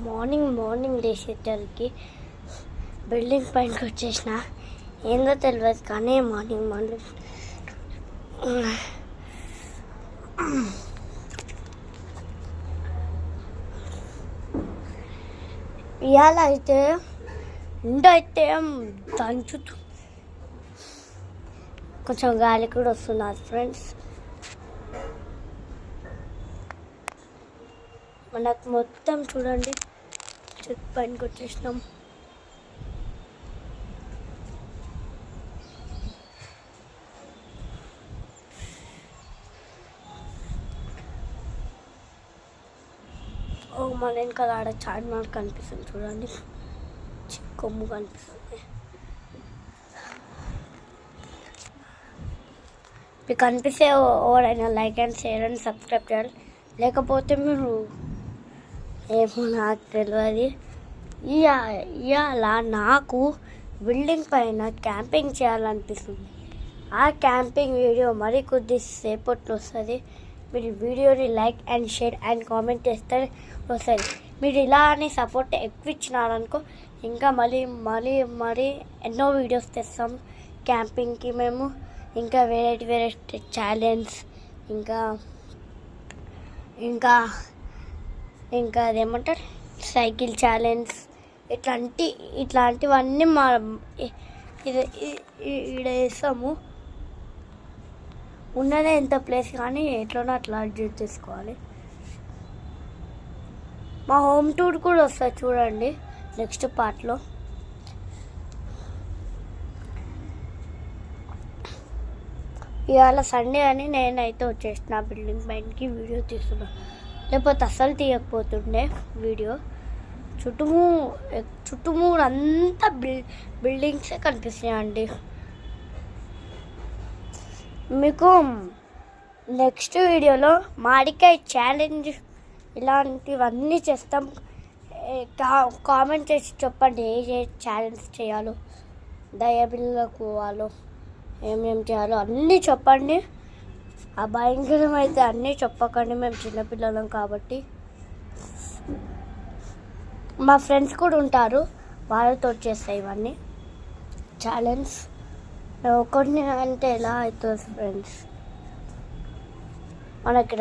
Morning లేచేసరికి building పైనకి వచ్చేసిన ఏందో తెలియదు కానీ మార్నింగ్ ఇవాళ అయితే ఎండైతే దంచుతూ కొంచెం గాలి కూడా వస్తున్నారు ఫ్రెండ్స్. మనకు మొత్తం చూడండి చెట్టు పైనకి వచ్చేసినాం. మన వెనకాల ఆడ చార్మినార్ కనిపిస్తుంది చూడండి, కొమ్ము కనిపిస్తుంది. మీకు కనిపిస్తే ఎవరైనా like and share and subscribe చేయాలి, లేకపోతే మీరు ఏమో నాకు తెలియదు. ఇవాళ నాకు బిల్డింగ్ పైన క్యాంపింగ్ చేయాలనిపిస్తుంది. ఆ క్యాంపింగ్ వీడియో మరి కొద్దిసేపట్లో వస్తుంది. మీరు వీడియోని like and share and comment చేస్తే వస్తుంది. మీరు ఇలా అని సపోర్ట్ ఎక్కువ ఇచ్చినారనుకో ఇంకా మరీ ఎన్నో వీడియోస్ తెస్తాం క్యాంపింగ్కి మేము. ఇంకా వేరే ఛాలెంజ్ ఇంకా అదేమంటారు సైకిల్ ఛాలెంజ్ ఇట్లాంటివన్నీ మా ఈడ వేస్తాము. ఉన్నదే ఎంత ప్లేస్ కానీ ఎట్లనో అట్లా అడ్జస్ట్ చేసుకోవాలి. మా హోమ్ టూర్ కూడా వస్తుంది చూడండి నెక్స్ట్ పార్ట్లో. ఇవాళ సండే అని నేనైతే వచ్చేసిన బిల్డింగ్ పైనకి వీడియో తీస్తున్నా, లేకపోతే అస్సలు తీయకపోతుండే వీడియో. చుట్టుమూరు అంతా బిల్డింగ్సే కనిపిస్తున్నాయండి. మీకు నెక్స్ట్ వీడియోలో మామిడికాయ ఛాలెంజ్ ఇలాంటివన్నీ చేస్తాం. కామెంట్ చేసి చెప్పండి ఏ ఛాలెంజ్ చేయాలో, దయబిల్లకు పోవాలో, ఏమేం చేయాలో అన్నీ చెప్పండి. ఆ భయంకరం అయితే అన్నీ చెప్పకండి, మేము చిన్నపిల్లలం కాబట్టి. మా ఫ్రెండ్స్ కూడా ఉంటారు, వాళ్ళతో చేస్తాయి ఇవన్నీ ఛాలెంజ్. కొన్ని అంటే ఎలా అవుతుంది ఫ్రెండ్స్, మనకి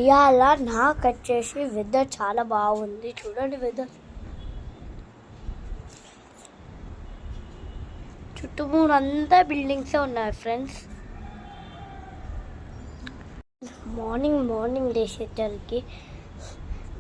ఇవాళ నాకు వచ్చేసి వెదర్ చాలా బాగుంది చూడండి. వెదర్ చుట్టుమూరు అంతా బిల్డింగ్సే ఉన్నాయి ఫ్రెండ్స్. మార్నింగ్ లేచేసరికి